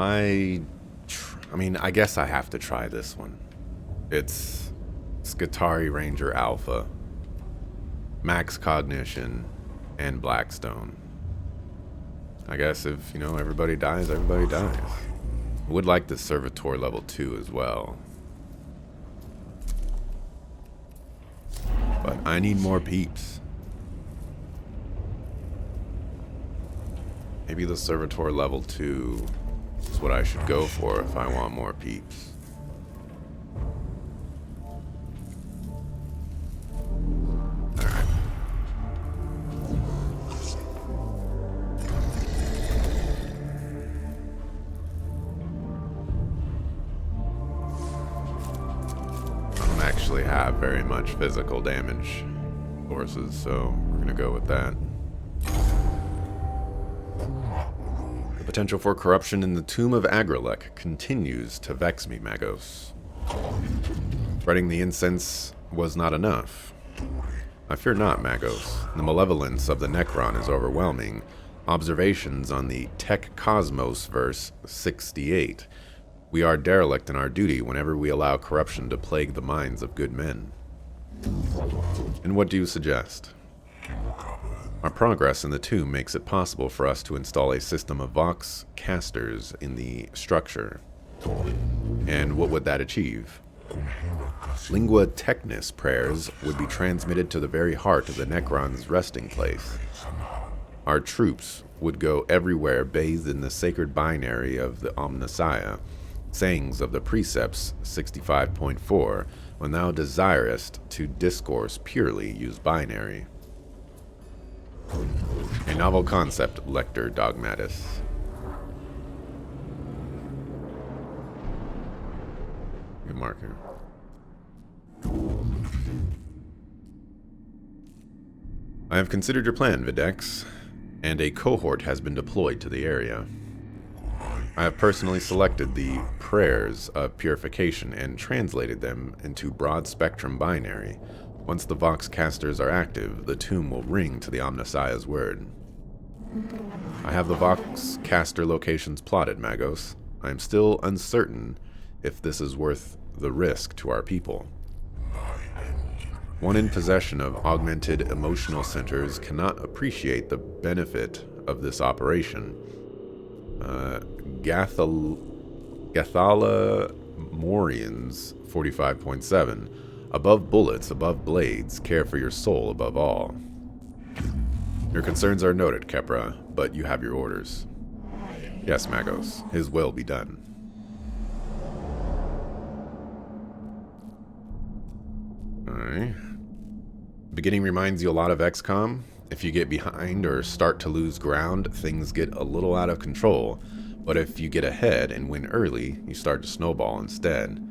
I mean, I guess I have to try this one. It's Skitarii Ranger Alpha, Max Cognition, and Blackstone. I guess if, everybody dies, everybody dies. I would like the Servitor level 2 as well. But I need more peeps. Maybe the Servitor level 2 is what I should go for if I want more peeps. Alright. I don't actually have very much physical damage sources, so we're gonna go with that. The potential for corruption in the Tomb of Agrelek continues to vex me, Magos. Spreading the incense was not enough. I fear not, Magos. The malevolence of the Necron is overwhelming. Observations on the Tech Cosmos verse 68. We are derelict in our duty whenever we allow corruption to plague the minds of good men. And what do you suggest? Our progress in the tomb makes it possible for us to install a system of Vox casters in the structure. And what would that achieve? Lingua Technis prayers would be transmitted to the very heart of the Necron's resting place. Our troops would go everywhere bathed in the sacred binary of the Omnissiah, sayings of the precepts 65.4, when thou desirest to discourse purely, use binary. A novel concept, Lector Dogmatis. Good marker. I have considered your plan, Videx, and a cohort has been deployed to the area. I have personally selected the prayers of purification and translated them into broad-spectrum binary. Once the Vox casters are active, the tomb will ring to the Omnissiah's word. I have the Vox caster locations plotted, Magos. I am still uncertain if this is worth the risk to our people. One in possession of augmented emotional centers cannot appreciate the benefit of this operation. Gathala Morians 45.7. Above bullets, above blades, care for your soul above all. Your concerns are noted, Kepra, but you have your orders. Yes, Magos, his will be done. Alright. Beginning reminds you a lot of XCOM. If you get behind or start to lose ground, things get a little out of control. But if you get ahead and win early, you start to snowball instead.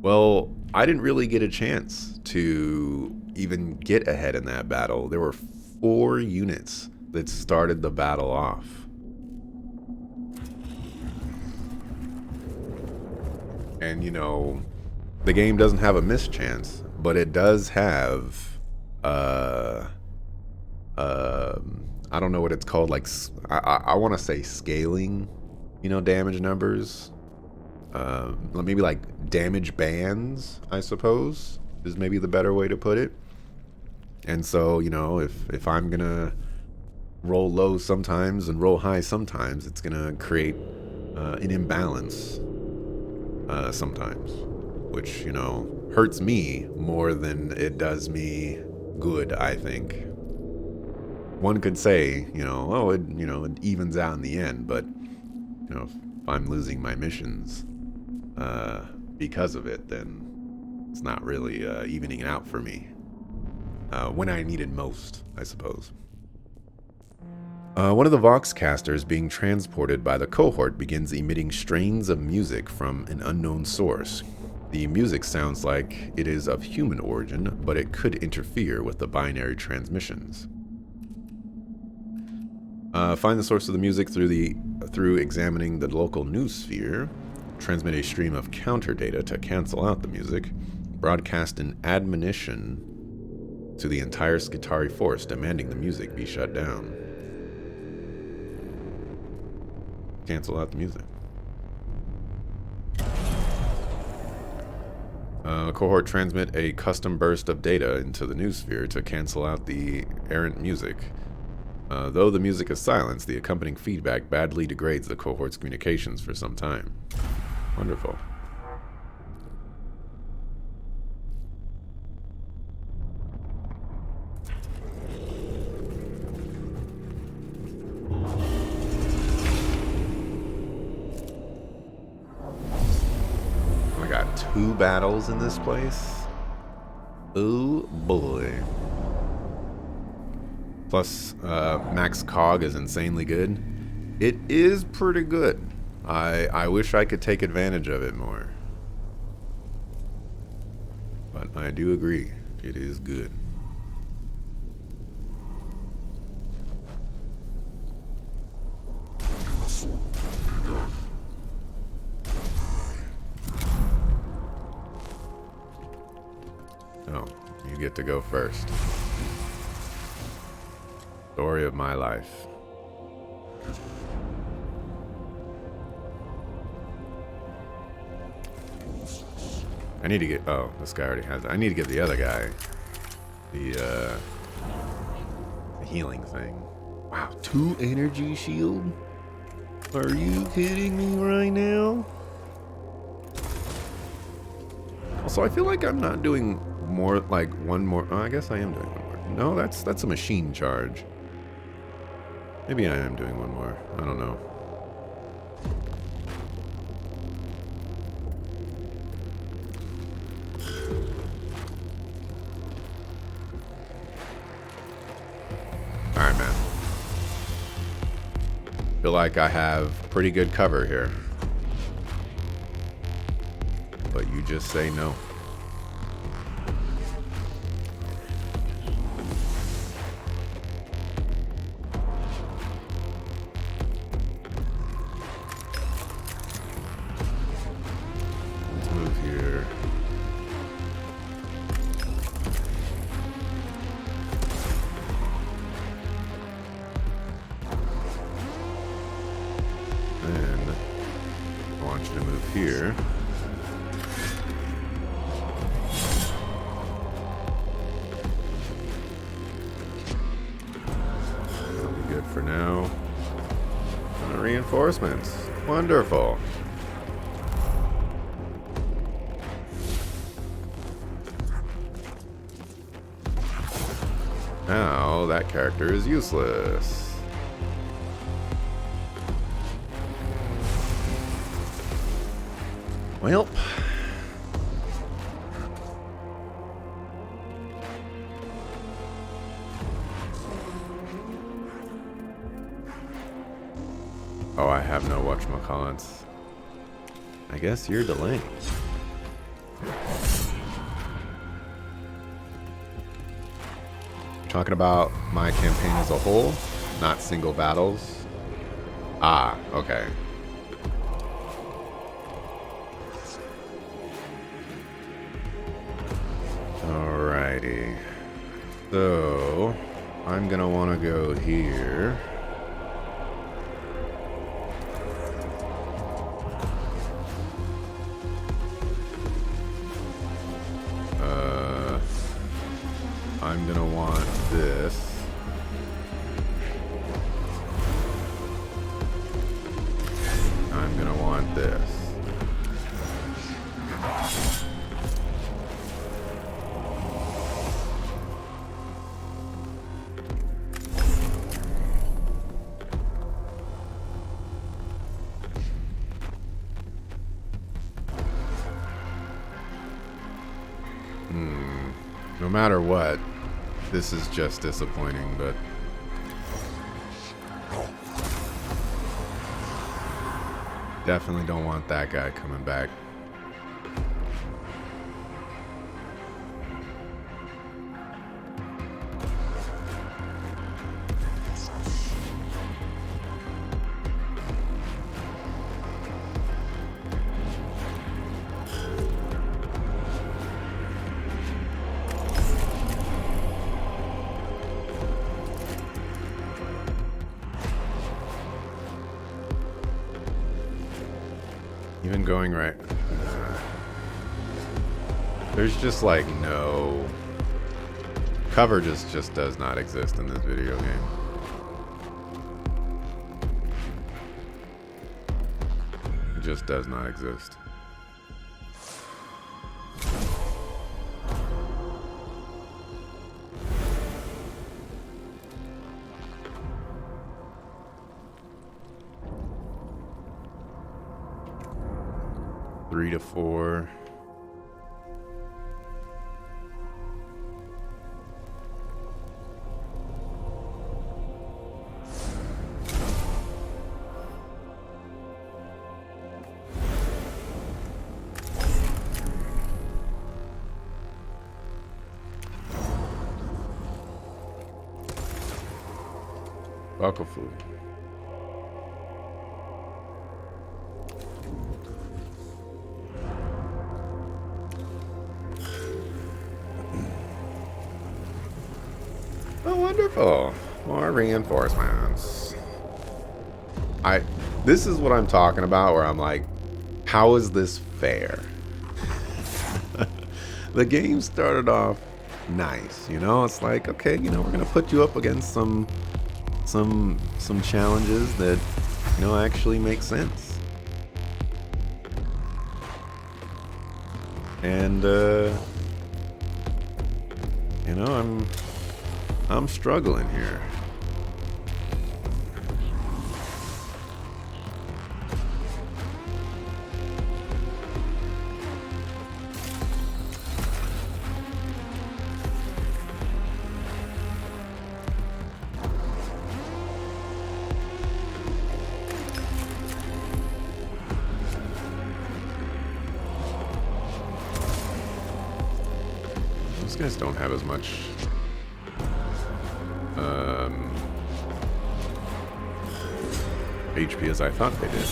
Well, I didn't really get a chance to even get ahead in that battle. There were 4 units that started the battle off. And, the game doesn't have a mischance, but it does have, I don't know what it's called, like, I want to say scaling, damage numbers. Maybe like damage bands, I suppose, is maybe the better way to put it. And so, if I'm gonna roll low sometimes and roll high sometimes, it's gonna create an imbalance sometimes, which, hurts me more than it does me good, I think. One could say, it evens out in the end, but, if I'm losing my missions because of it, then it's not really evening out for me. When I need it most, I suppose. One of the Vox casters being transported by the cohort begins emitting strains of music from an unknown source. The music sounds like it is of human origin, but it could interfere with the binary transmissions. Find the source of the music through examining the local news sphere. Transmit a stream of counter data to cancel out the music. Broadcast an admonition to the entire Skitarii force demanding the music be shut down. Cancel out the music. Cohort transmit a custom burst of data into the new sphere to cancel out the errant music. Though the music is silenced, the accompanying feedback badly degrades the cohort's communications for some time. Wonderful. I got 2 battles in this place. Oh boy. Plus, max cog is insanely good. It is pretty good. I wish I could take advantage of it more. But I do agree, it is good. Oh, you get to go first. Story of my life. I need to get... Oh, this guy already has it. I need to get the other guy. The healing thing. Wow, 2 energy shield? Are you kidding me right now? Also, I feel like I'm not doing more, like, one more... Oh, I guess I am doing one more. No, that's a machine charge. Maybe I am doing one more. I don't know. Alright, man. Feel like I have pretty good cover here. But you just say no. Let's move here. And I want you to move here. For now. Reinforcements. Wonderful. Now that character is useless. Well. Oh, I have no whatchamacallits. I guess you're delaying. Talking about my campaign as a whole, not single battles. Ah, okay. Alrighty. So, I'm gonna want to go here. I'm gonna want this. I'm gonna want this. No matter what, this is just disappointing, but definitely don't want that guy coming back. Even going right. There's just like no cover. Just does not exist in this video game. It just does not exist. Three to four. Buckle food. Oh, wonderful. More reinforcements. This is what I'm talking about, where I'm like, how is this fair? The game started off nice, you know? It's like, okay, you know, we're gonna put you up against some challenges that, you know, actually make sense. And you know, I'm struggling here. These guys don't have as much HP as I thought they did.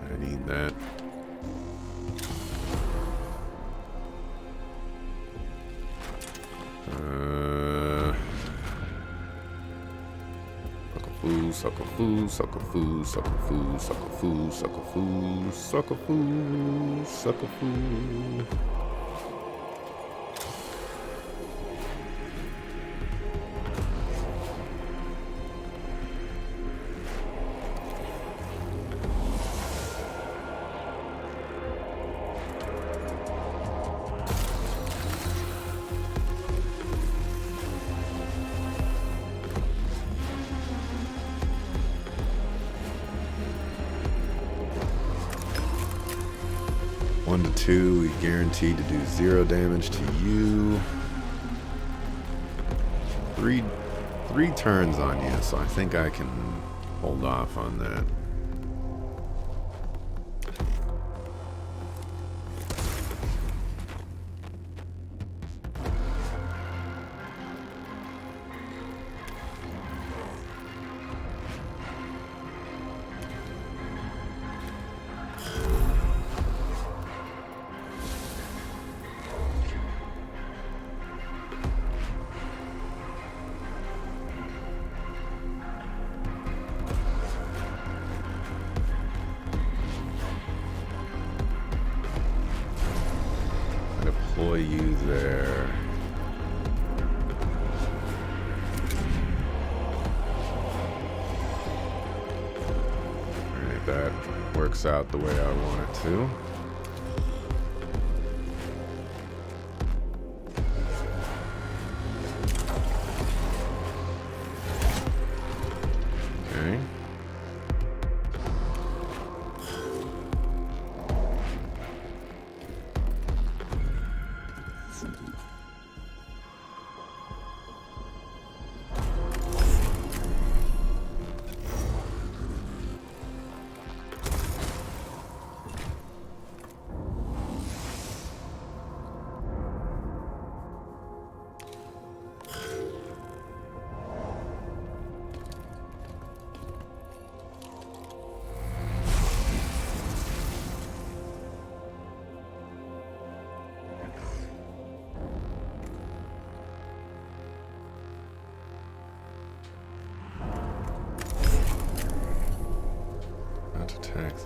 I need that. Sucker foo, sucker foo, sucker foo, sucker foo, sucker foo, sucker foo, sucker foo. One to two, we guaranteed to do 0 damage to you. Three turns on you, so I think I can hold off on that. Deploy you there. Alright, that works out the way I want it to. Okay.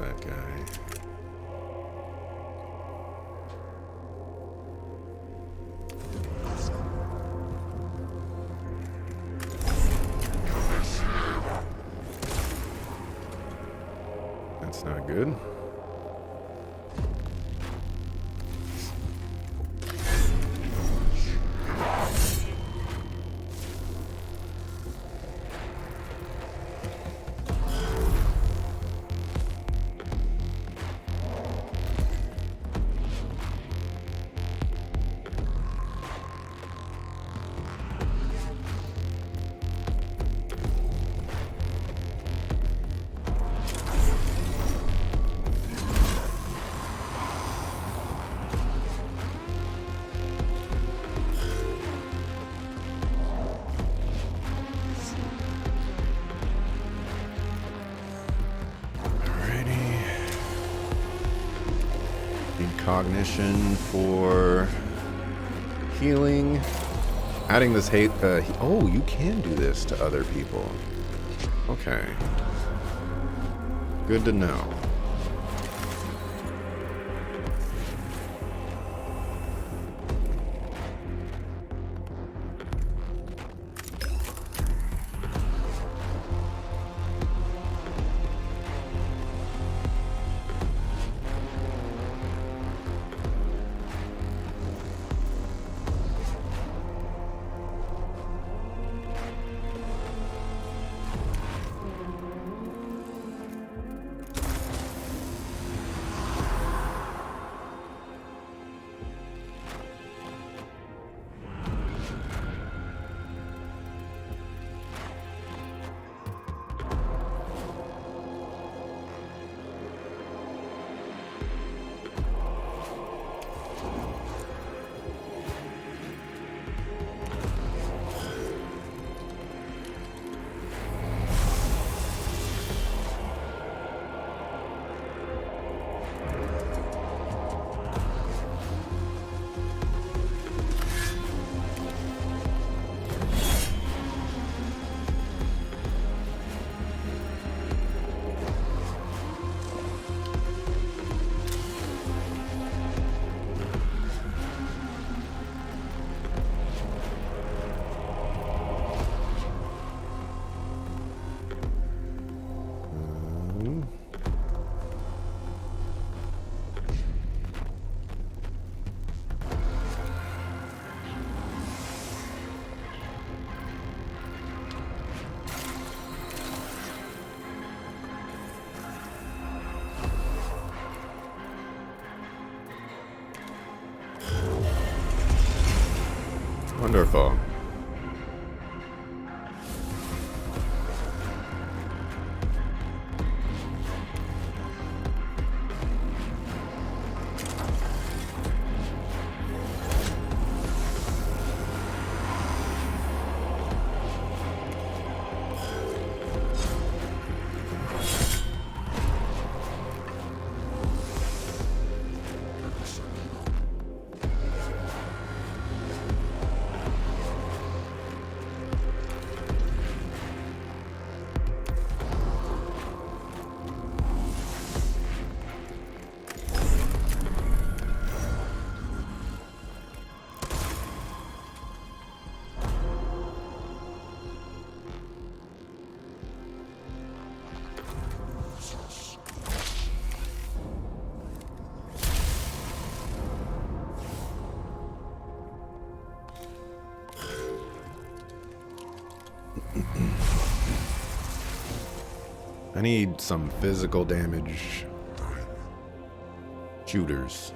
that guy. That's not good. Cognition for healing. Adding this hate. Oh, you can do this to other people. Okay. Good to know. Wonderful. I need some physical damage shooters.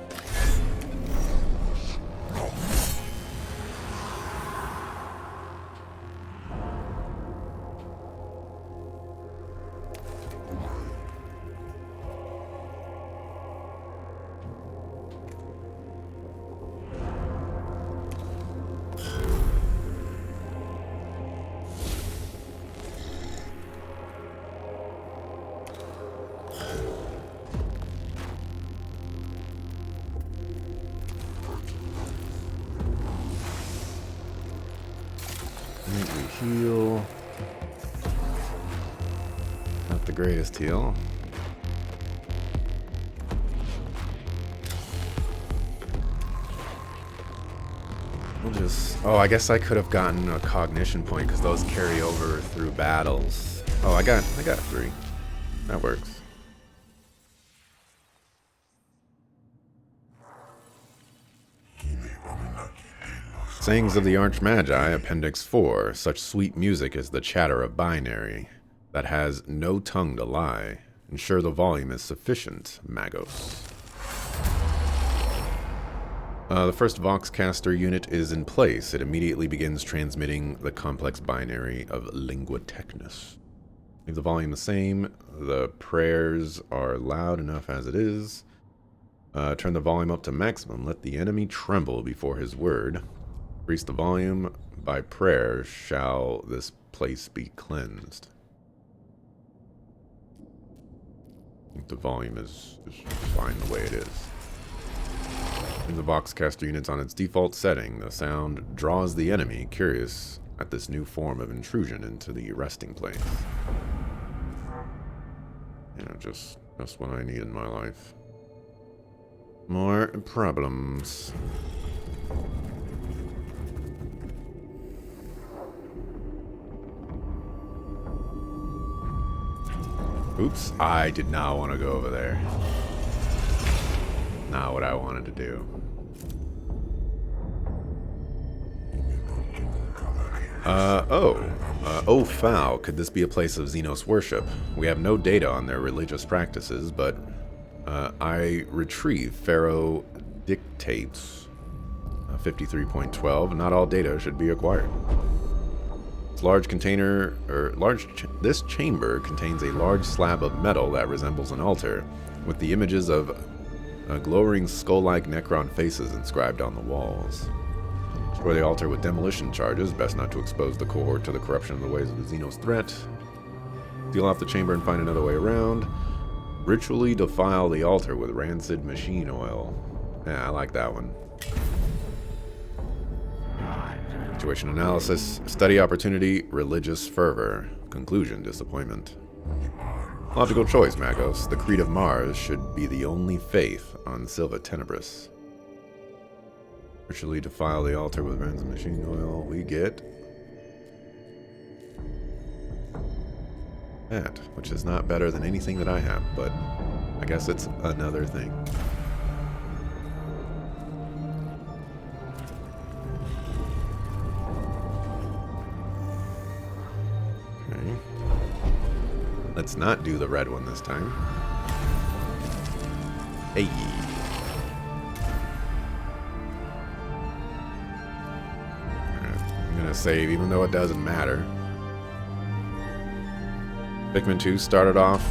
Heal. Not the greatest heal. We'll just... Oh, I guess I could have gotten a cognition point because those carry over through battles. Oh, I got 3. That works. Sayings of the Archmagi, Appendix 4. Such sweet music is the chatter of binary that has no tongue to lie. Ensure the volume is sufficient, Magos. The first Voxcaster unit is in place. It immediately begins transmitting the complex binary of Lingua Technis. Leave the volume the same. The prayers are loud enough as it is. Turn the volume up to maximum. Let the enemy tremble before his word. Increase the volume. By prayer shall this place be cleansed. I think the volume is fine the way it is. In the Voxcaster unit's on its default setting, the sound draws the enemy, curious at this new form of intrusion into the resting place. You know, just what I need in my life. More problems. Oops, I did not want to go over there. Not what I wanted to do. Oh foul, could this be a place of Xenos worship? We have no data on their religious practices, but I retrieve Pharaoh Dictates 53.12. Not all data should be acquired. This large container, this chamber contains a large slab of metal that resembles an altar, with the images of glowing skull-like Necron faces inscribed on the walls. Destroy the altar with demolition charges. Best not to expose the cohort to the corruption of the ways of the Xenos threat. Seal off the chamber and find another way around. Ritually defile the altar with rancid machine oil. Yeah, I like that one. Situation analysis. Study opportunity. Religious fervor. Conclusion. Disappointment. Logical choice, Magos. The Creed of Mars should be the only faith on Silva Tenebris. Ritually defile the altar with rancid machine oil. We get that, which is not better than anything that I have, but I guess it's another thing. Okay. Let's not do the red one this time. Hey. I'm gonna save, even though it doesn't matter. Pikmin 2 started off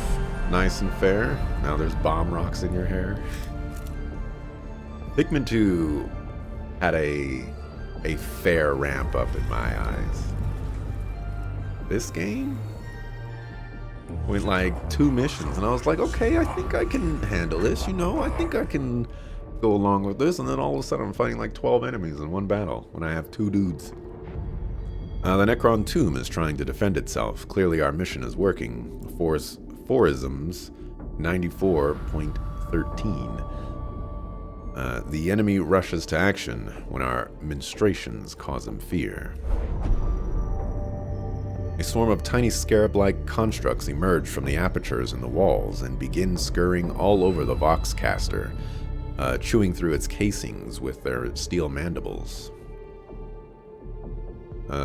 nice and fair. Now there's bomb rocks in your hair. Pikmin 2 had a fair ramp up in my eyes. This game went like 2 missions, and I was like, okay, I think I can handle this, you know? I think I can go along with this, and then all of a sudden I'm fighting like 12 enemies in one battle when I have 2 dudes. The Necron tomb is trying to defend itself. Clearly our mission is working. Forisms 94.13. The enemy rushes to action when our ministrations cause him fear. A swarm of tiny scarab-like constructs emerge from the apertures in the walls and begin scurrying all over the Voxcaster, chewing through its casings with their steel mandibles.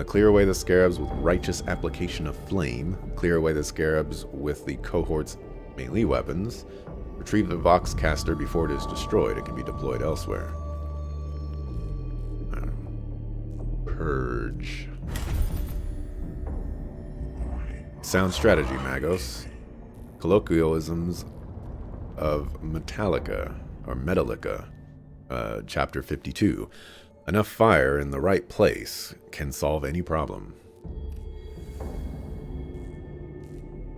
Clear away the scarabs with righteous application of flame. Clear away the scarabs with the cohort's melee weapons. Retrieve the Voxcaster before it is destroyed. It can be deployed elsewhere. Purge. Sound strategy, Magos. Colloquialisms of Metallica, or Metallica, Chapter 52. Enough fire in the right place can solve any problem.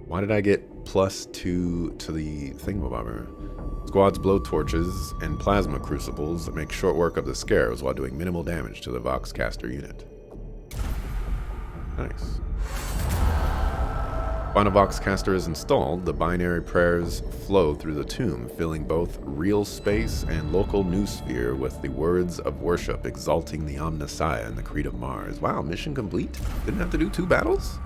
Why did I get +2 to the thingamabobber? Squads blow torches and plasma crucibles that make short work of the scarabs while doing minimal damage to the Voxcaster unit. Nice. When a Voxcaster is installed, the binary prayers flow through the tomb, filling both real space and local noosphere with the words of worship exalting the Omnissiah and the Creed of Mars. Wow, mission complete? Didn't have to do 2 battles?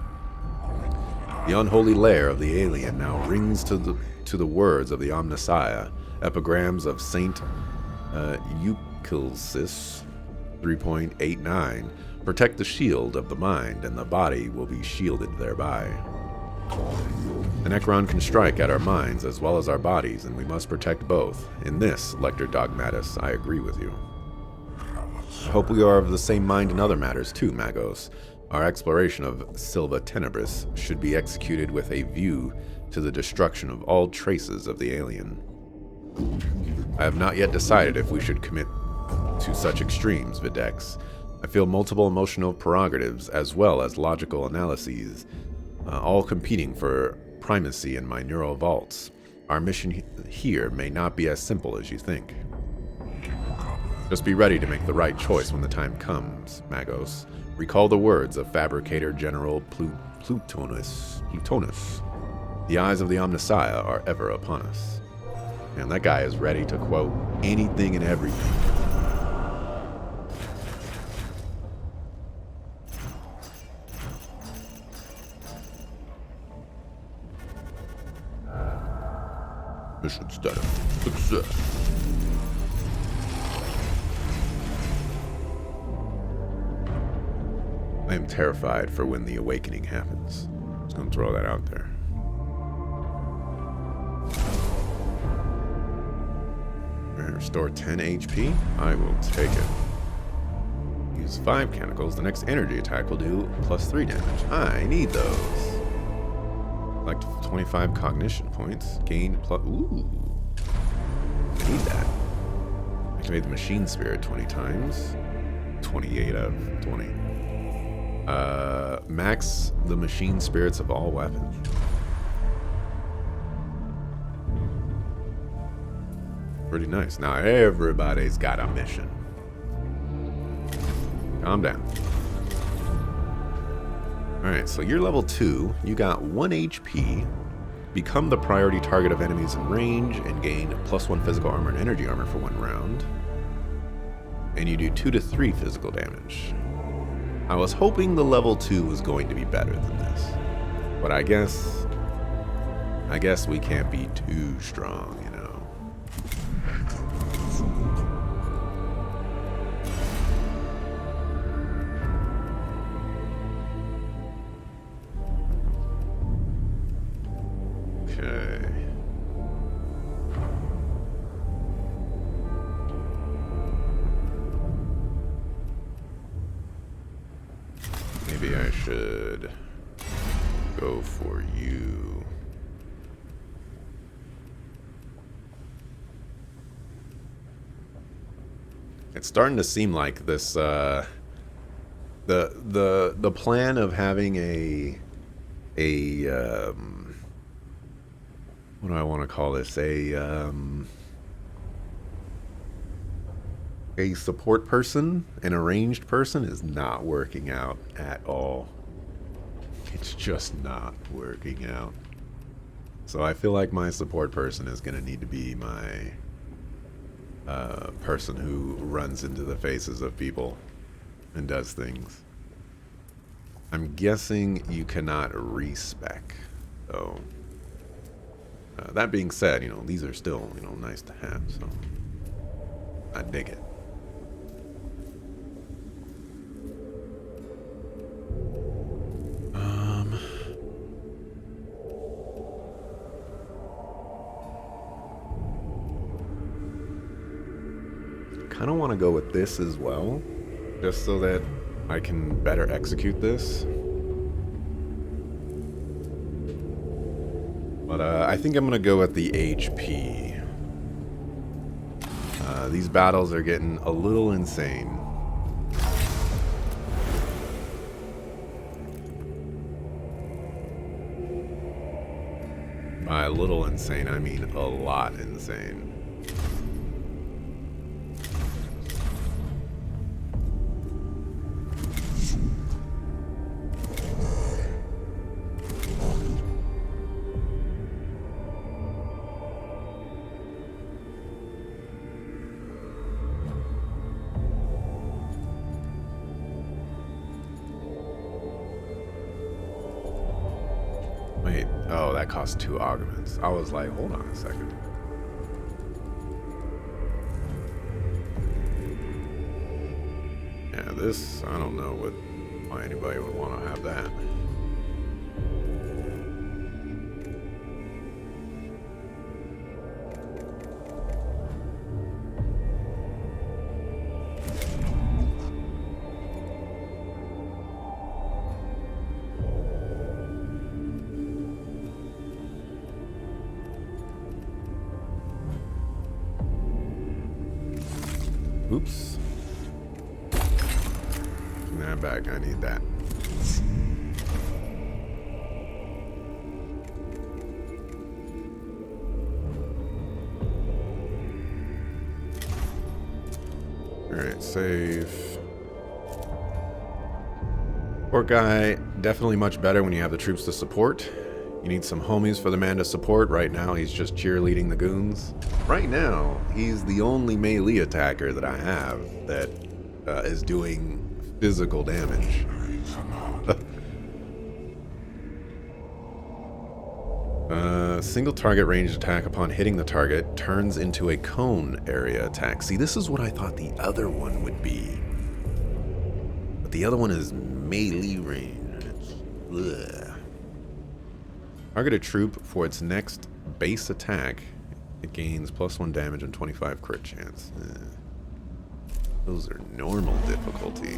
The unholy lair of the alien now rings to the words of the Omnissiah, epigrams of Saint Euclsis 3.89. Protect the shield of the mind, and the body will be shielded thereby. The Necron can strike at our minds as well as our bodies, and we must protect both. In this, Lector Dogmatus, I agree with you. I hope we are of the same mind in other matters too, Magos. Our exploration of Silva Tenebris should be executed with a view to the destruction of all traces of the alien. I have not yet decided if we should commit to such extremes, Videx. I feel multiple emotional prerogatives as well as logical analyses, all competing for primacy in my neural vaults. Our mission here may not be as simple as you think. Just be ready to make the right choice when the time comes, Magos. Recall the words of Fabricator General Plutonus. The eyes of the Omnissiah are ever upon us. And that guy is ready to quote anything and everything. Mission status. Success. I am terrified for when the awakening happens. Just gonna throw that out there. Alright, restore 10 HP. I will take it. Use 5 canticles. The next energy attack will do +3 damage. I need those. Like 25 cognition points. Gain plus. Ooh. I need that. Activate the machine spirit 20 times. 28 out of 20. Max the machine spirits of all weapons. Pretty nice. Now everybody's got a mission. Calm down. Alright, so you're level 2, you got 1 HP, become the priority target of enemies in range, and gain +1 physical armor and energy armor for 1 round. And you do 2 to 3 physical damage. I was hoping the level 2 was going to be better than this. But I guess we can't be too strong, you know. Okay. Maybe I should go for you. It's starting to seem like this the plan of having a what do I want to call this? A support person, an arranged person, is not working out at all. It's just not working out. So I feel like my support person is going to need to be my person who runs into the faces of people and does things. I'm guessing you cannot respec, though. That being said, you know, these are still, you know, nice to have, so I dig it. Kind of want to go with this as well, just so that I can better execute this. But I think I'm going to go with the HP. These battles are getting a little insane. By a little insane, I mean a lot insane. Wait, oh, that costs 2 augments. I was like, hold on a second. Yeah, this, I don't know why anybody would want to have that. Oops. Bring that back. I need that. Alright, save. Support guy, definitely much better when you have the troops to support. You need some homies for the man to support. Right now, he's just cheerleading the goons. Right now, he's the only melee attacker that I have that is doing physical damage. Single target ranged attack upon hitting the target turns into a cone area attack. See, this is what I thought the other one would be. But the other one is melee range. Ugh. Target a troop for its next base attack. It gains +1 damage and 25 crit chance. Those are normal difficulty.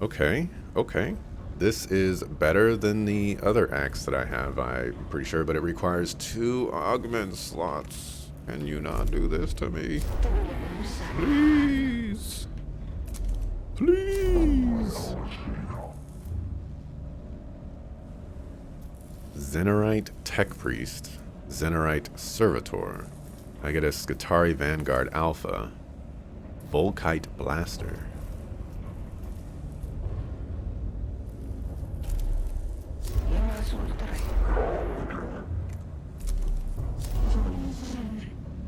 Okay, okay. This is better than the other axe that I have, I'm pretty sure, but it requires 2 augment slots. Can you not do this to me? Please. Please. Zenerite Tech Priest, Zenerite Servitor. I get a Skitarii Vanguard Alpha, Volkite Blaster.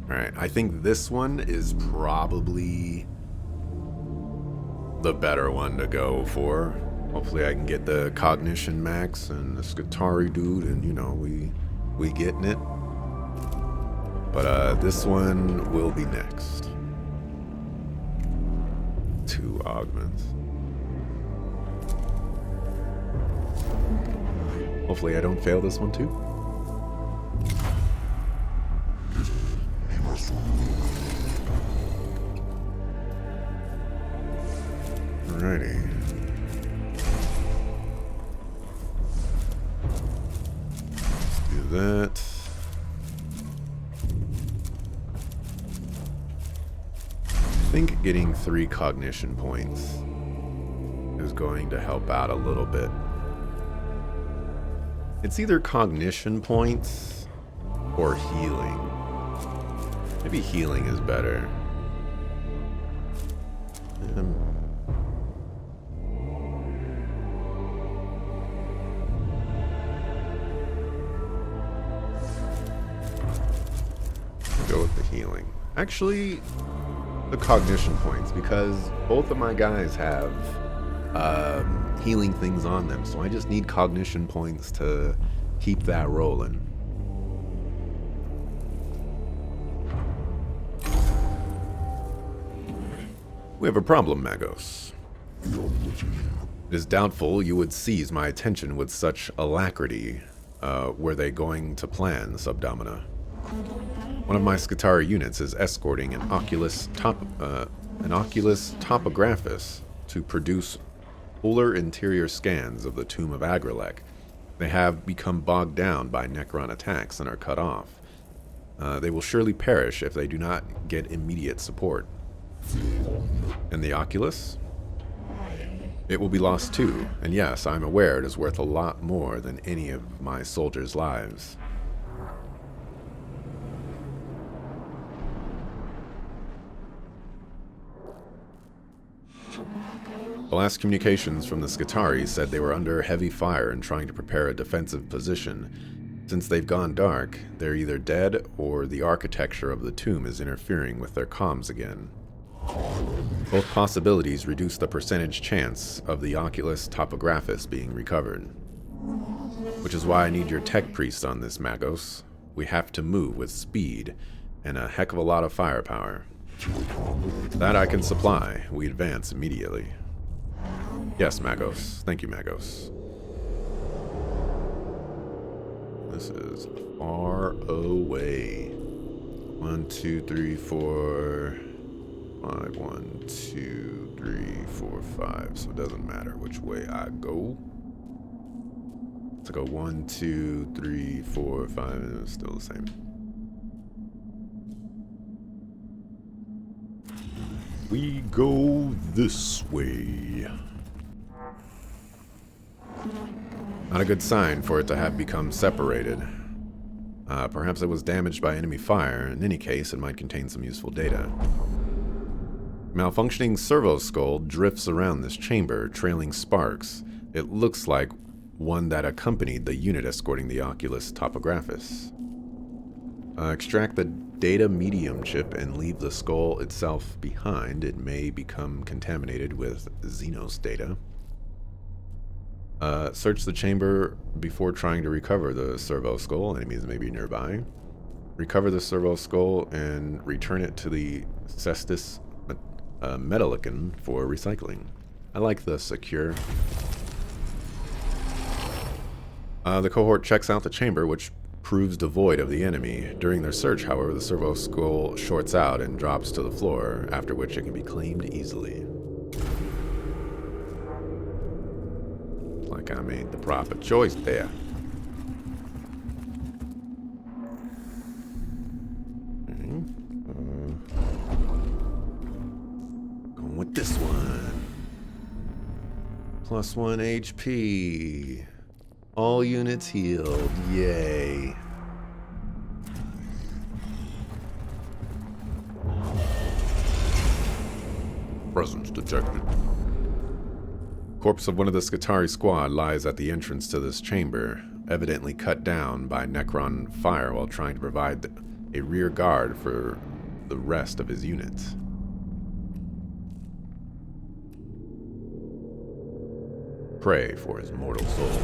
Alright, I think this one is probably the better one to go for. Hopefully I can get the Cognition Max and the Skitarii dude, and you know, we getting it. But this one will be next. 2 augments. Hopefully I don't fail this one too. Alrighty. Let's do that. I think getting 3 cognition points is going to help out a little bit. It's either cognition points or healing. Maybe healing is better. Go with the healing. Actually, the cognition points, because both of my guys have healing things on them, so I just need cognition points to keep that rolling. We have a problem, Magos. It is doubtful you would seize my attention with such alacrity. Were they going to plan, Subdomina? One of my Skitarii units is escorting an Oculus Topographus to produce polar interior scans of the Tomb of Agrelek. They have become bogged down by Necron attacks and are cut off. They will surely perish if they do not get immediate support. And the Oculus? It will be lost too, and yes, I'm aware it is worth a lot more than any of my soldiers' lives. The last communications from the Skitarii said they were under heavy fire and trying to prepare a defensive position. Since they've gone dark, they're either dead or the architecture of the tomb is interfering with their comms again. Both possibilities reduce the percentage chance of the Oculus Topographus being recovered. Which is why I need your tech priest on this, Magos. We have to move with speed and a heck of a lot of firepower. That I can supply. We advance immediately. Yes, Magos. Thank you, Magos. This is far away. 1, 2, 3, 4, 5. 1, 2, 3, 4, 5. So it doesn't matter which way I go. Let's go 1, 2, 3, 4, 5, and it's still the same. We go this way. Not a good sign for it to have become separated. Perhaps it was damaged by enemy fire. In any case, it might contain some useful data. Malfunctioning servo skull drifts around this chamber, trailing sparks. It looks like one that accompanied the unit escorting the Oculus Topographus. Extract the data medium chip and leave the skull itself behind. It may become contaminated with Xenos data. Search the chamber before trying to recover the servo skull. Enemies may be nearby. Recover the servo skull and return it to the Cestus Metallicon for recycling. I like the secure. The cohort checks out the chamber, which proves devoid of the enemy. During their search, however, the servo skull shorts out and drops to the floor, after which it can be claimed easily. Like I made the proper choice there. Going with this one. +1 HP. All units healed. Yay. Presence detected. Corpse of one of the Skitarii squad lies at the entrance to this chamber, evidently cut down by Necron fire while trying to provide a rear guard for the rest of his units. Pray for his mortal soul.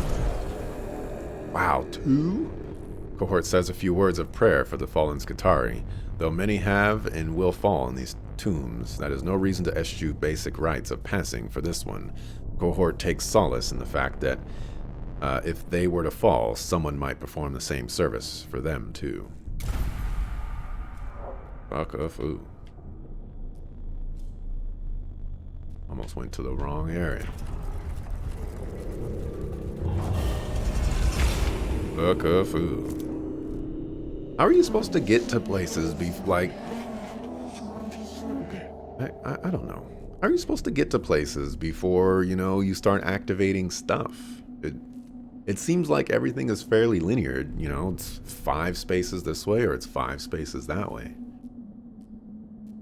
Wow, 2? Cohort says a few words of prayer for the fallen Skitarii. Though many have and will fall in these tombs, that is no reason to eschew basic rites of passing for this one. Cohort takes solace in the fact that if they were to fall, someone might perform the same service for them too. Fuck off, ooh. Almost went to the wrong area. Fuck off, ooh. How are you supposed to get to places like... I don't know. How are you supposed to get to places before, you know, you start activating stuff? It seems like everything is fairly linear, you know, it's 5 spaces this way or it's 5 spaces that way.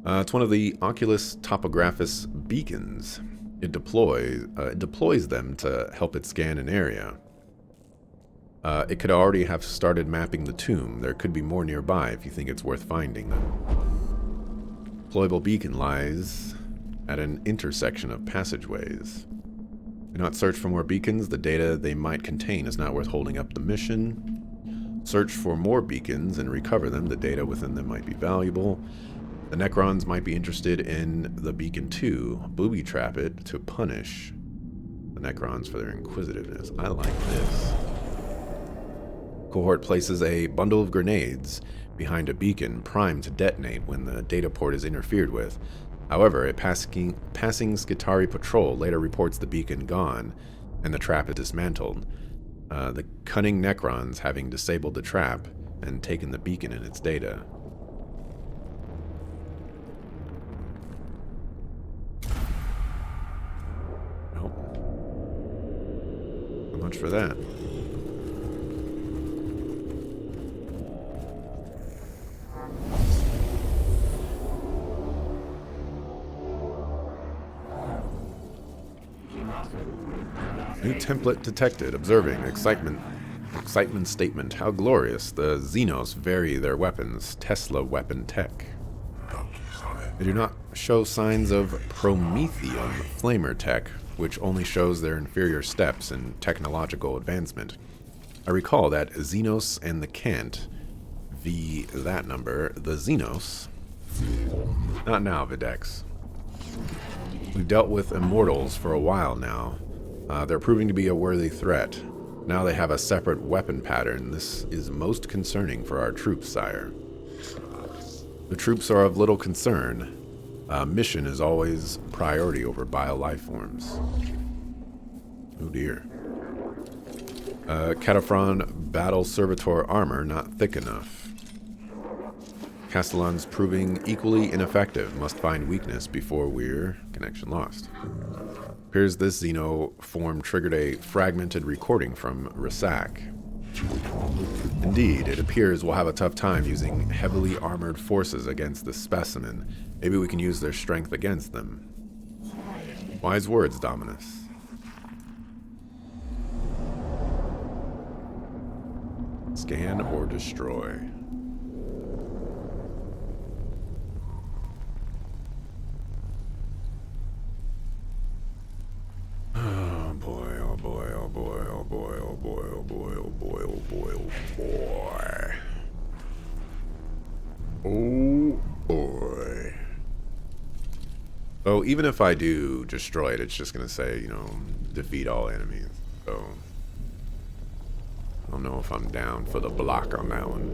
It's one of the Oculus Topographus beacons. It deploys them to help it scan an area. It could already have started mapping the tomb. There could be more nearby if you think it's worth finding them. Deployable beacon lies at an intersection of passageways. Do not search for more beacons. The data they might contain is not worth holding up the mission. Search for more beacons and recover them. The data within them might be valuable. The Necrons might be interested in the beacon too. Booby trap it to punish the Necrons for their inquisitiveness. I like this. Cohort places a bundle of grenades behind a beacon primed to detonate when the data port is interfered with. However, a passing Skitarii patrol later reports the beacon gone and the trap is dismantled. The cunning Necrons having disabled the trap and taken the beacon and its data. Nope. So much for that. New template detected. Observing. Excitement statement. How glorious. The Xenos vary their weapons. Tesla weapon tech. They do not show signs of Prometheum flamer tech, which only shows their inferior steps in technological advancement. I recall that Xenos and the Kent, that number, the Xenos. Not now, Videx. We've dealt with Immortals for a while now. They're proving to be a worthy threat. Now they have a separate weapon pattern. This is most concerning for our troops, sire. The troops are of little concern. Mission is always priority over bio-life forms. Oh dear. Cataphren Battle Servitor armor not thick enough. Castellan's proving equally ineffective. Must find weakness before we're connection lost. Appears this Xeno form triggered a fragmented recording from Rasak. Indeed, it appears we'll have a tough time using heavily armored forces against this specimen. Maybe we can use their strength against them. Wise words, Dominus. Scan or destroy. Oh boy, oh boy, oh boy, oh boy, oh boy, oh boy, oh boy, oh boy, oh boy. Oh boy. Oh, even if I do destroy it, it's just gonna say, you know, defeat all enemies. So I don't know if I'm down for the block on that one.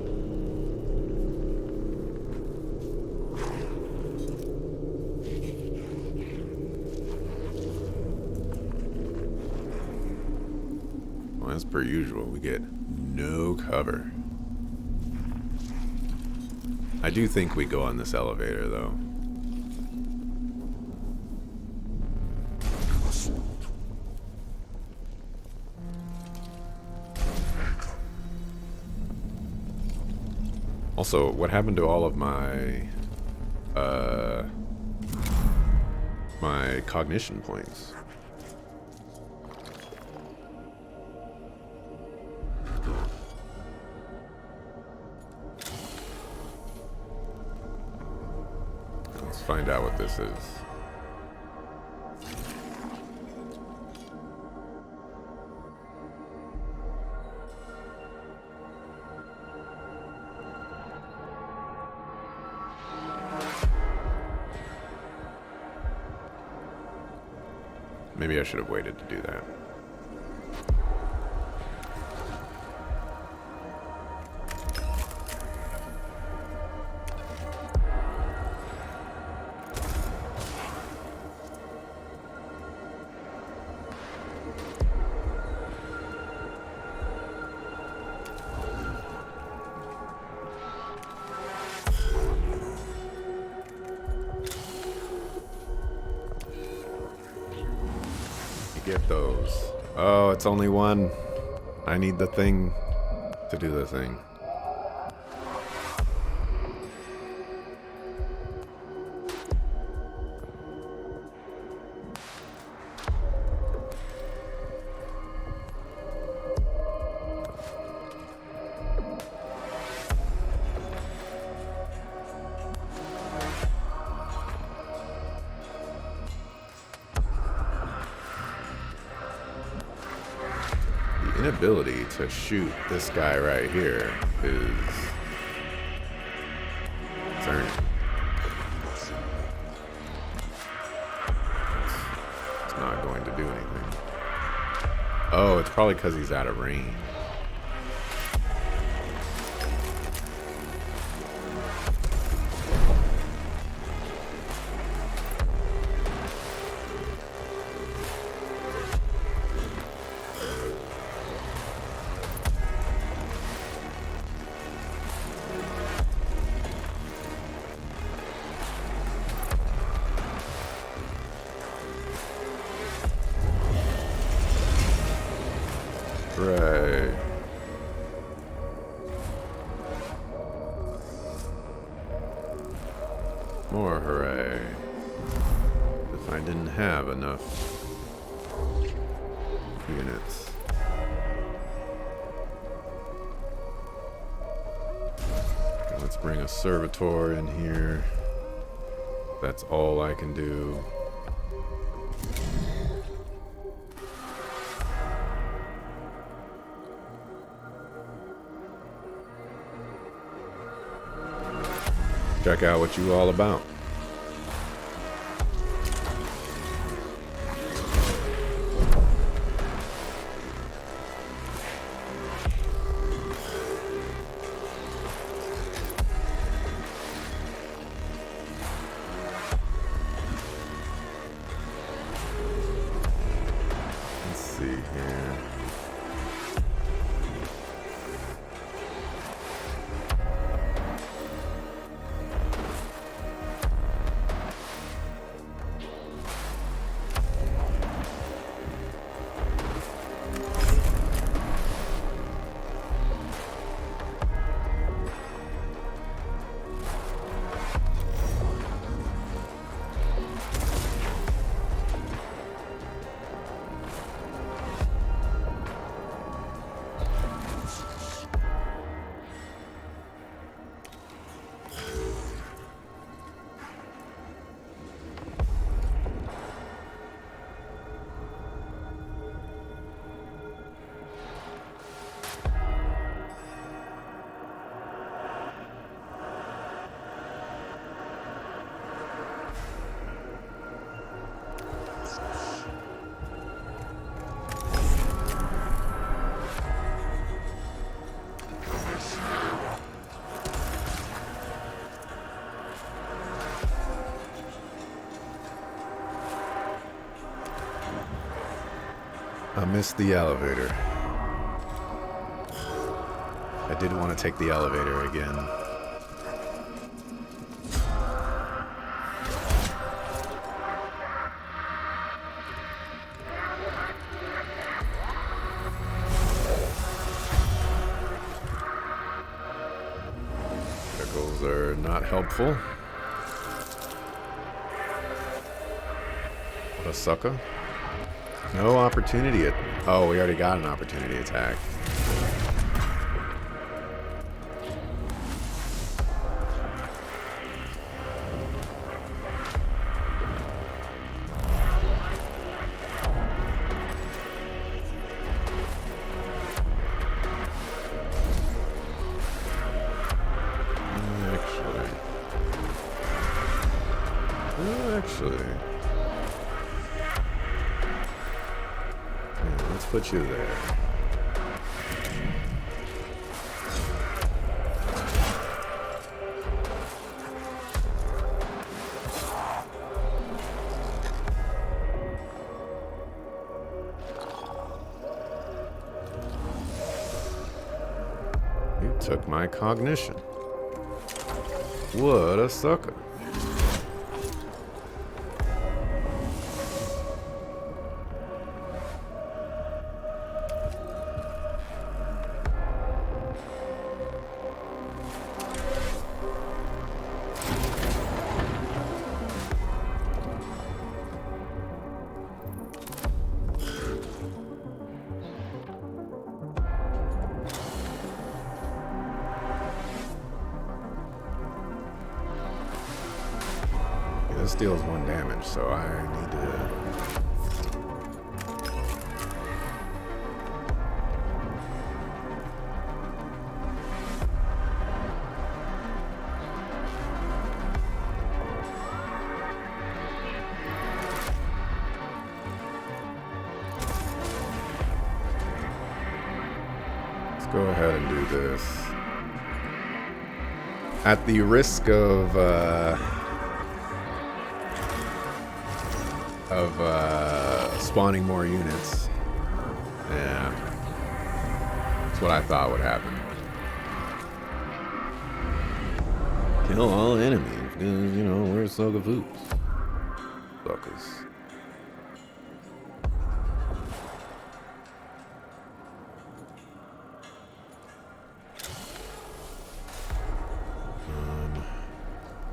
Well, as per usual, we get no cover. I do think we go on this elevator, though. Also, what happened to all of my my cognition points? Let's find out what this is. Maybe I should have waited to do that. Get those. Oh, it's only one. I need the thing to do the thing. Inability to shoot this guy right here is concerning. It's not going to do anything. Oh, it's probably because he's out of range. Right. More hooray. If I didn't have enough units. Okay, let's bring a servitor in here. That's all I can do. Check out what you all about. Let's see here. I missed the elevator. I did want to take the elevator again. Pickles are not helpful. What a sucker. No opportunity. Oh, we already got an opportunity attack. Actually. Let's put you there. You took my cognition. What a sucker. This deals 1 damage, so I need to... Let's go ahead and do this. At the risk of spawning more units. Yeah. That's what I thought would happen. Kill all enemies. You know, where's Soga Foods? Suckers.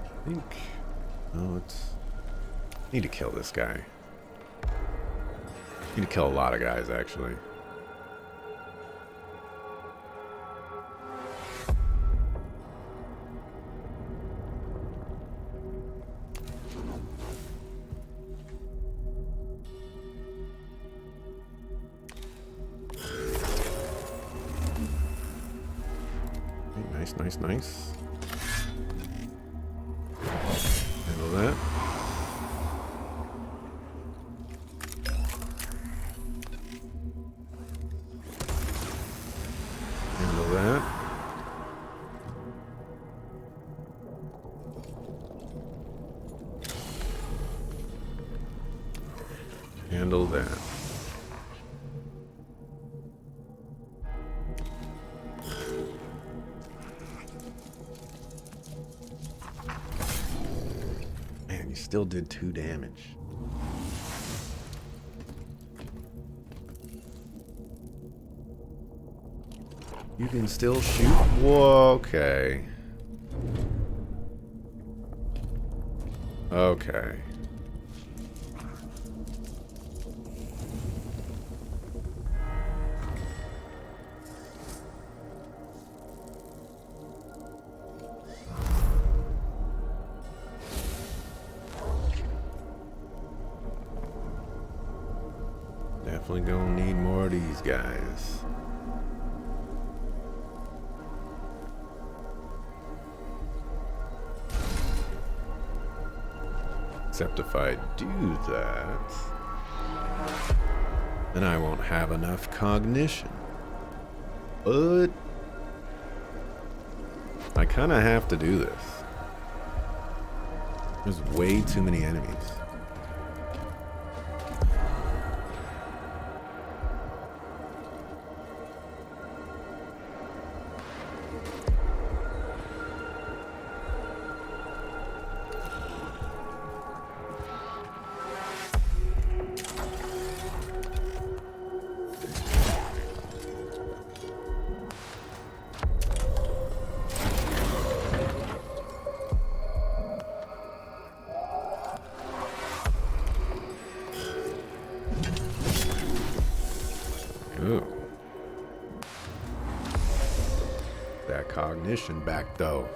I think... No, it's... Need to kill this guy. Need to kill a lot of guys, actually. Nice, nice, nice. Handle that. Handle that. Handle that. Man, you still did 2 damage. You can still shoot? Whoa, okay. Okay. Definitely gonna need more of these guys. Except if I do that, then I won't have enough cognition. But I kind of have to do this. There's way too many enemies. Ooh. That cognition back though.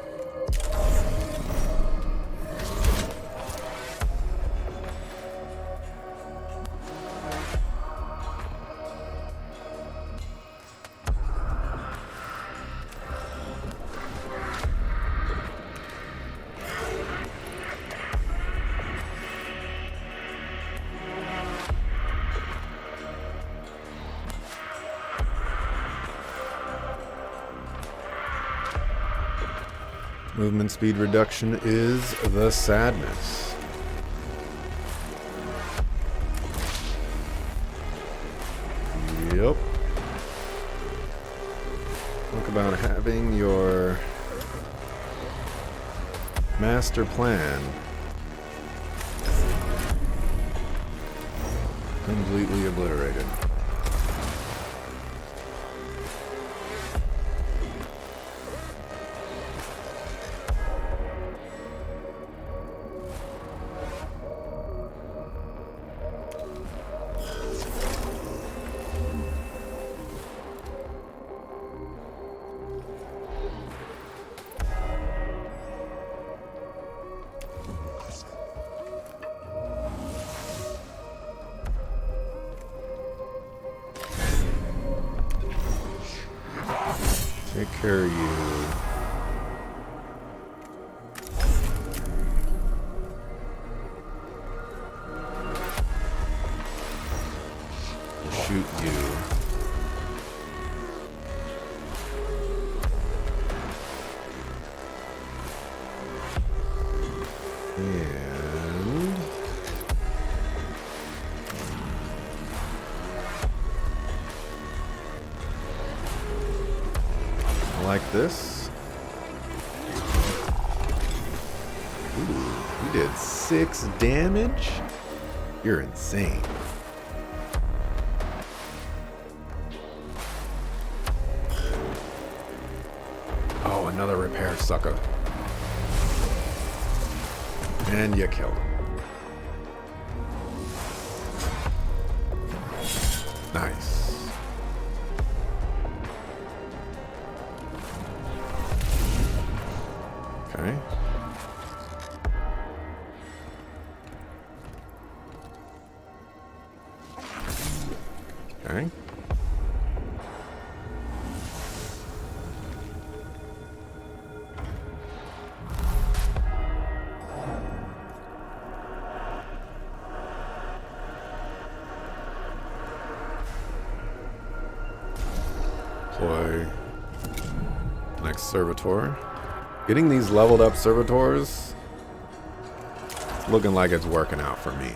Movement speed reduction is the sadness. Yep. Talk about having your master plan completely obliterated. Take care of you. Shoot you. And like this. Ooh, you did 6 damage? You're insane. Oh, another repair sucker. And you killed him. Nice. Okay. Okay. Deploy next servitor. Getting these leveled up servitors, it's looking like it's working out for me.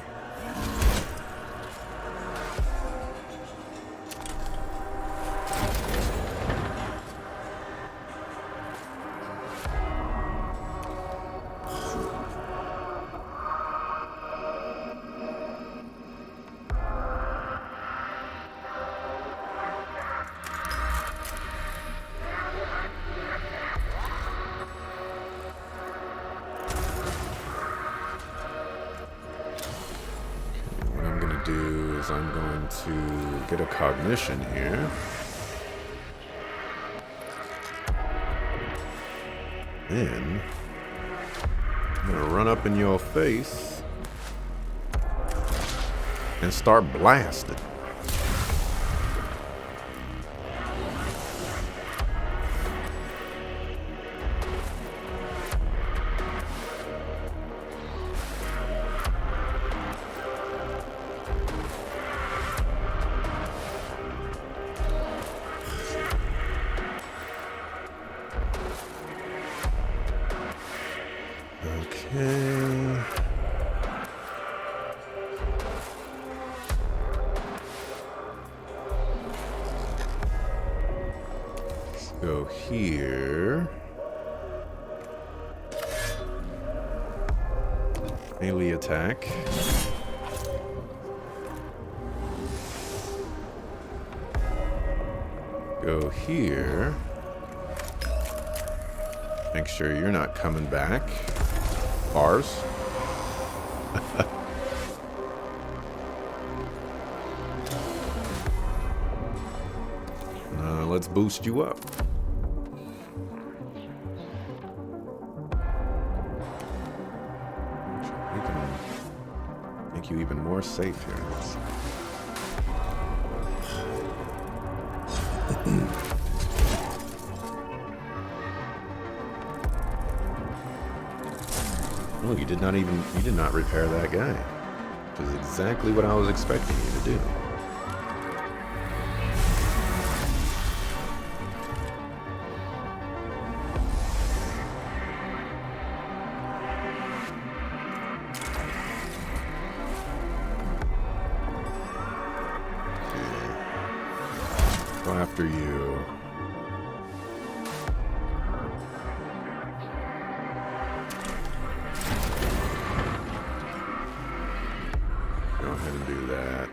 I'm going to get a cognition here. Then I'm going to run up in your face and start blasting. Okay. Let's go here. Melee attack. Go here. Make sure you're not coming back. Bars. Let's boost you up. We can make you even more safe here. Oh, you did not repair that guy. Which is exactly what I was expecting you to do. Okay. Go after you. Go ahead and do that.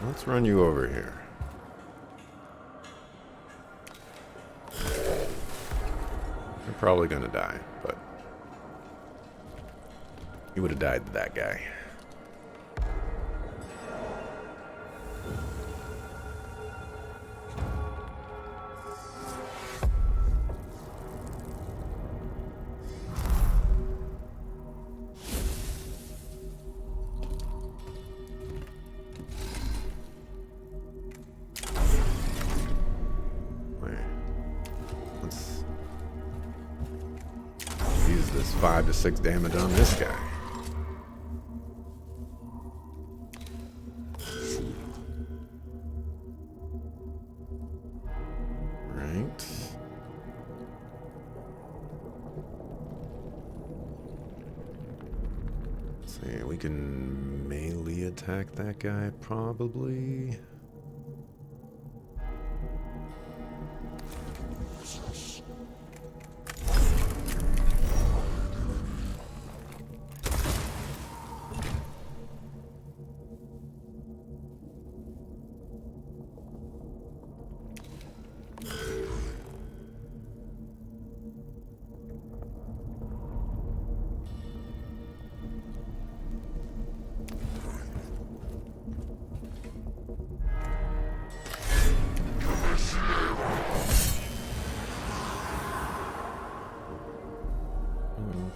Let's run you over here. You're probably gonna die, but you would have died to that guy. Use this 5 to 6 damage on this guy. Right. Let's see, we can melee attack that guy probably.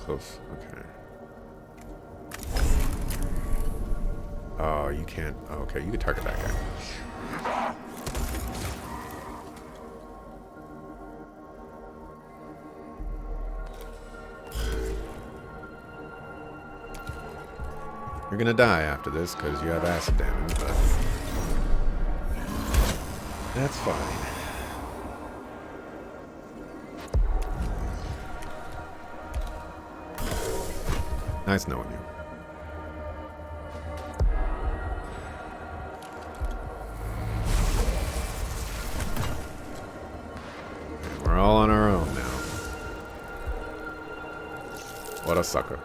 Close. Okay. Oh, you can't. Okay, you can target that guy. You're gonna die after this because you have acid damage, but that's fine. Nice knowing you. And we're all on our own now. What a sucker.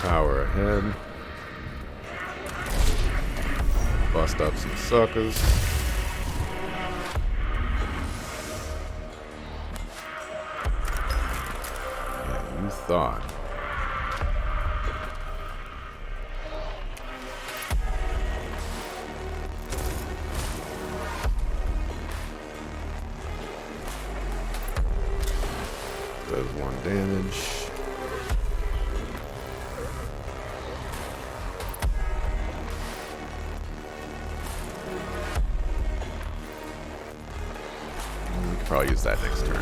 Power ahead. Bust up some suckers. Yeah, you thought. Does 1 damage. Probably use that next turn.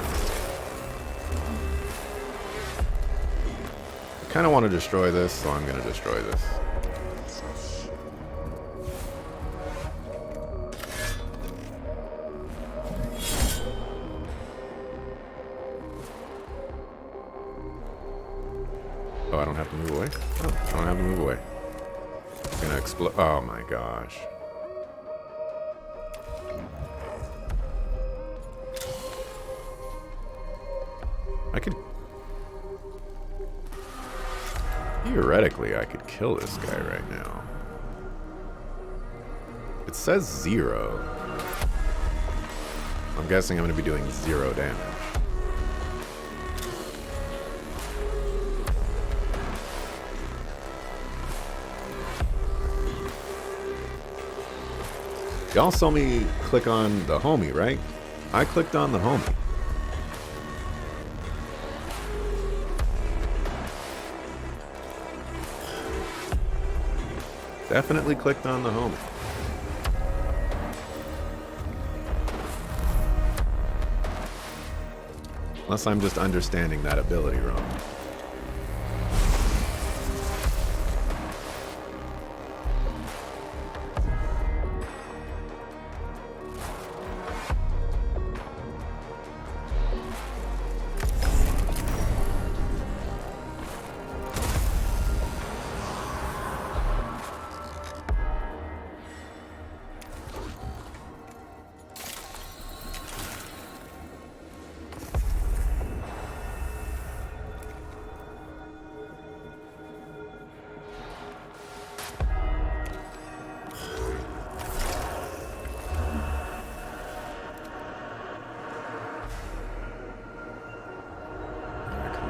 I kind of want to destroy this, so I'm going to destroy this. Oh, I don't have to move away? Oh, I don't have to move away. It's going to explode. Oh my gosh. I could... Theoretically, I could kill this guy right now. It says 0. I'm guessing I'm going to be doing 0 damage. Y'all saw me click on the homie, right? I clicked on the homie. Definitely clicked on the homie. Unless I'm just understanding that ability wrong.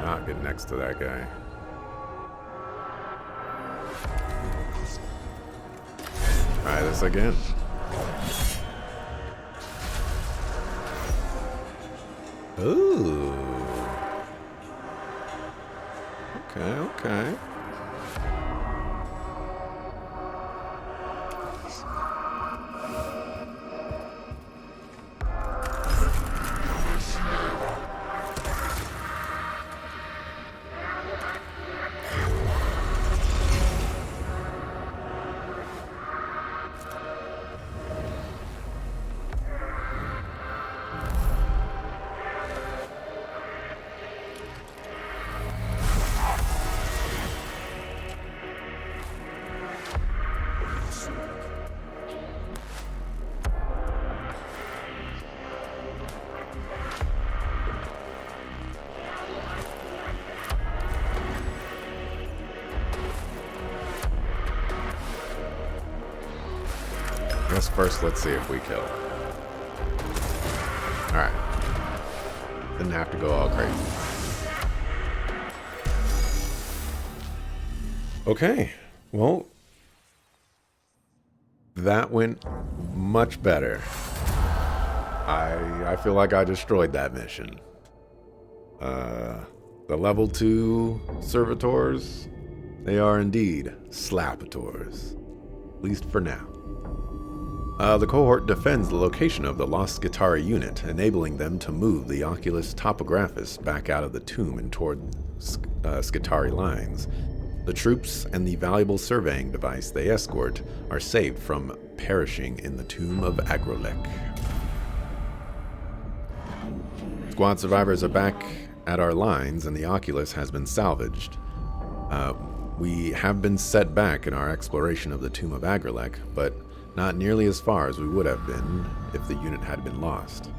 Not get next to that guy. Try this again. Ooh. Okay, okay. First, let's see if we kill. Alright. Didn't have to go all crazy. Okay. Well, that went much better. I feel like I destroyed that mission. The level 2 servitors, they are indeed slapators. At least for now. The cohort defends the location of the lost Skitarii unit, enabling them to move the Oculus Topographus back out of the tomb and toward Skitarii lines. The troops and the valuable surveying device they escort are saved from perishing in the tomb of Agrolek. Squad survivors are back at our lines, and the Oculus has been salvaged. We have been set back in our exploration of the tomb of Agrolek, but not nearly as far as we would have been if the unit had been lost.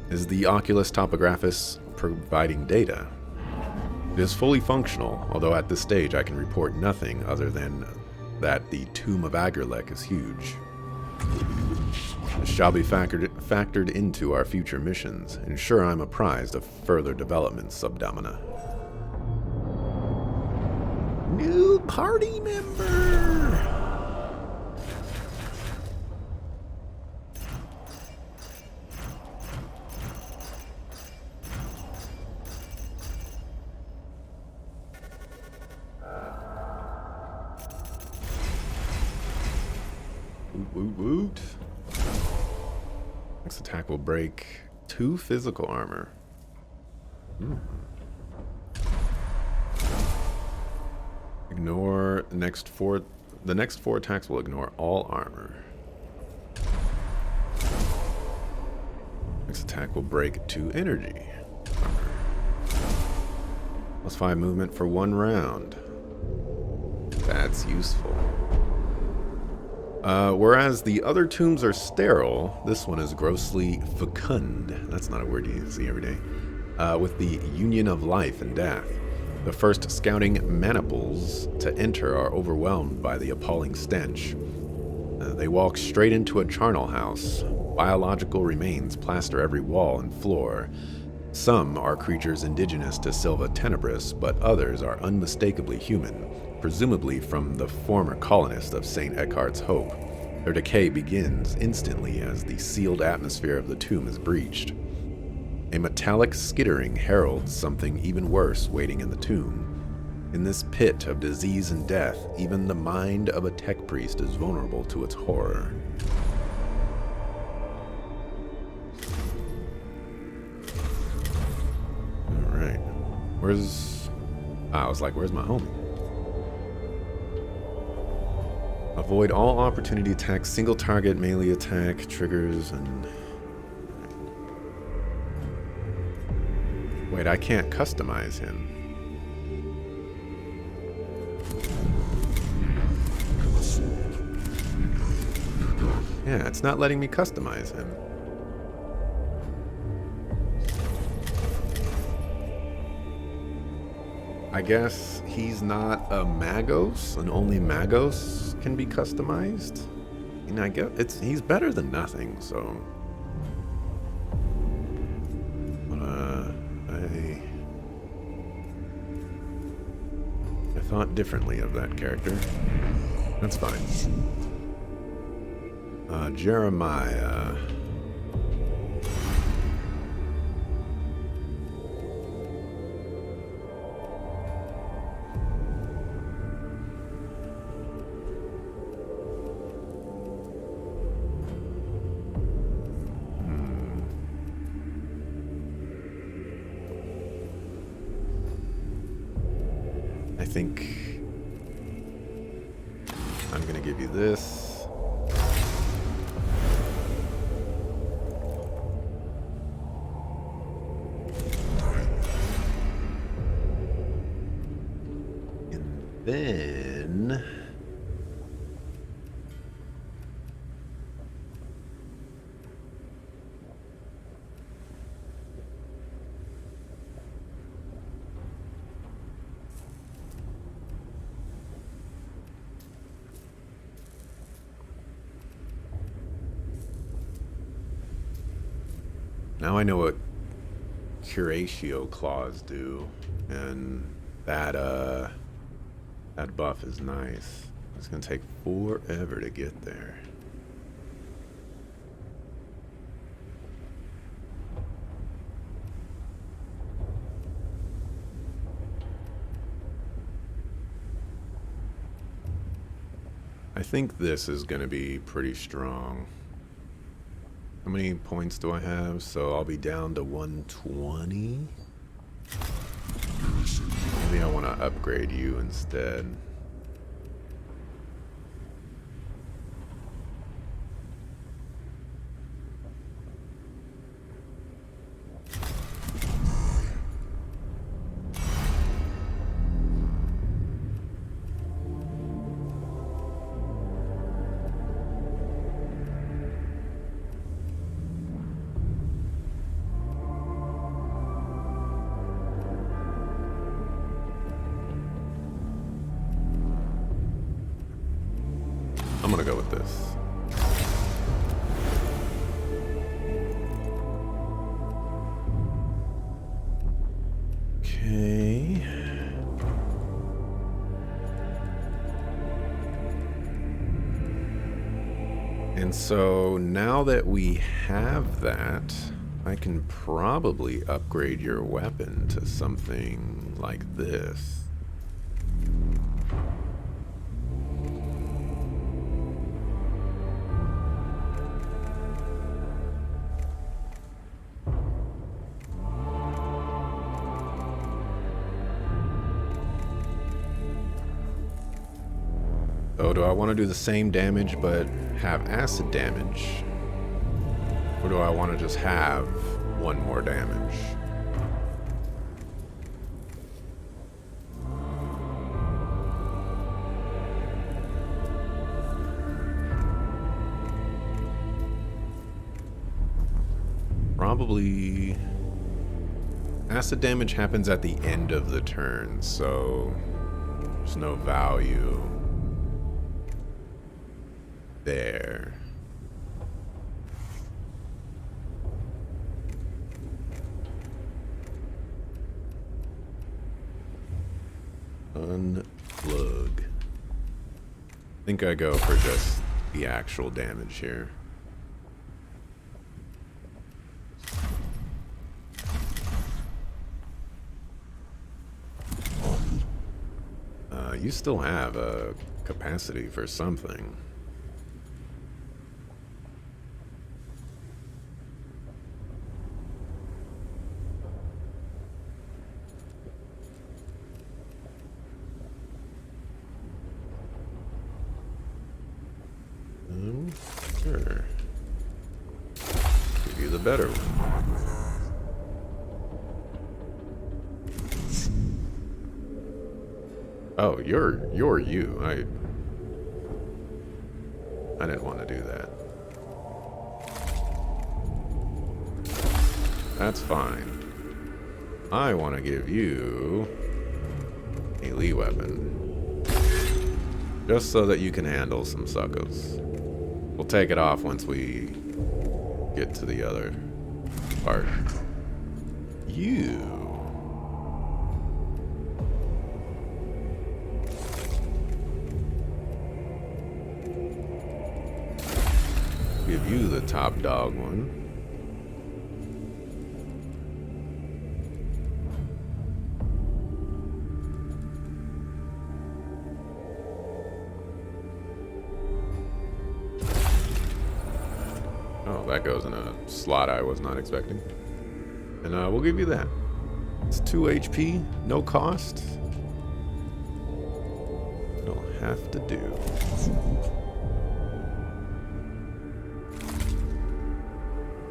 Is the Oculus Topographus providing data? It is fully functional, although at this stage I can report nothing other than that the tomb of Agrolek is huge. This shall be factored into our future missions. Ensure I'm apprised of further developments, Subdomina. New party member! Woot woot. Next attack will break 2 physical armor. Ignore the next 4. The next 4 attacks will ignore all armor. Next attack will break 2 energy armor. +5 movement for 1 round. That's useful. Whereas the other tombs are sterile, this one is grossly fecund. That's not a word you see every day. With the union of life and death. The first scouting maniples to enter are overwhelmed by the appalling stench. They walk straight into a charnel house. Biological remains plaster every wall and floor. Some are creatures indigenous to Silva Tenebris, but others are unmistakably human, presumably from the former colonists of St. Eckhart's Hope. Their decay begins instantly as the sealed atmosphere of the tomb is breached. A metallic skittering heralds something even worse waiting in the tomb. In this pit of disease and death, even the mind of a tech priest is vulnerable to its horror. Alright. I was like, where's my homie? Avoid all opportunity attacks, single target, melee attack, triggers, and... Wait, I can't customize him. Yeah, it's not letting me customize him. I guess he's not a Magos, and only Magos can be customized. And I guess he's better than nothing, so... I thought differently of that character. That's fine. Jeremiah. I think I'm going to give you this. And then... now I know what Curatio claws do, and that buff is nice. It's gonna take forever to get there. I think this is gonna be pretty strong. How many points do I have? So I'll be down to 120. Maybe I want to upgrade you instead. I'm gonna go with this. Okay. And so now that we have that, I can probably upgrade your weapon to something like this. Oh, do I want to do the same damage but have acid damage? Or do I want to just have one more damage? Probably... acid damage happens at the end of the turn, so there's no value there. Unplug. I think I go for just the actual damage here. You still have a capacity for something. Sure. Give you the better one. Oh, you're you. I didn't want to do that. That's fine. I want to give you a melee weapon. Just so that you can handle some suckos. We'll take it off once we get to the other part. You. Give you the top dog one. Oh, that goes in a slot I was not expecting. And we'll give you that. It's 2 HP, no cost. It'll have to do.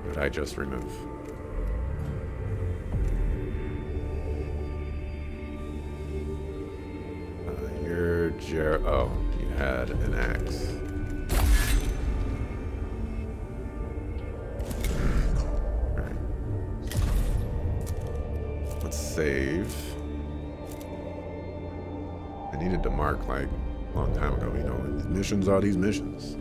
What did I just remove? Oh, you had an axe. Alright. Let's save. I needed to mark like a long time ago, you know, these missions are these missions.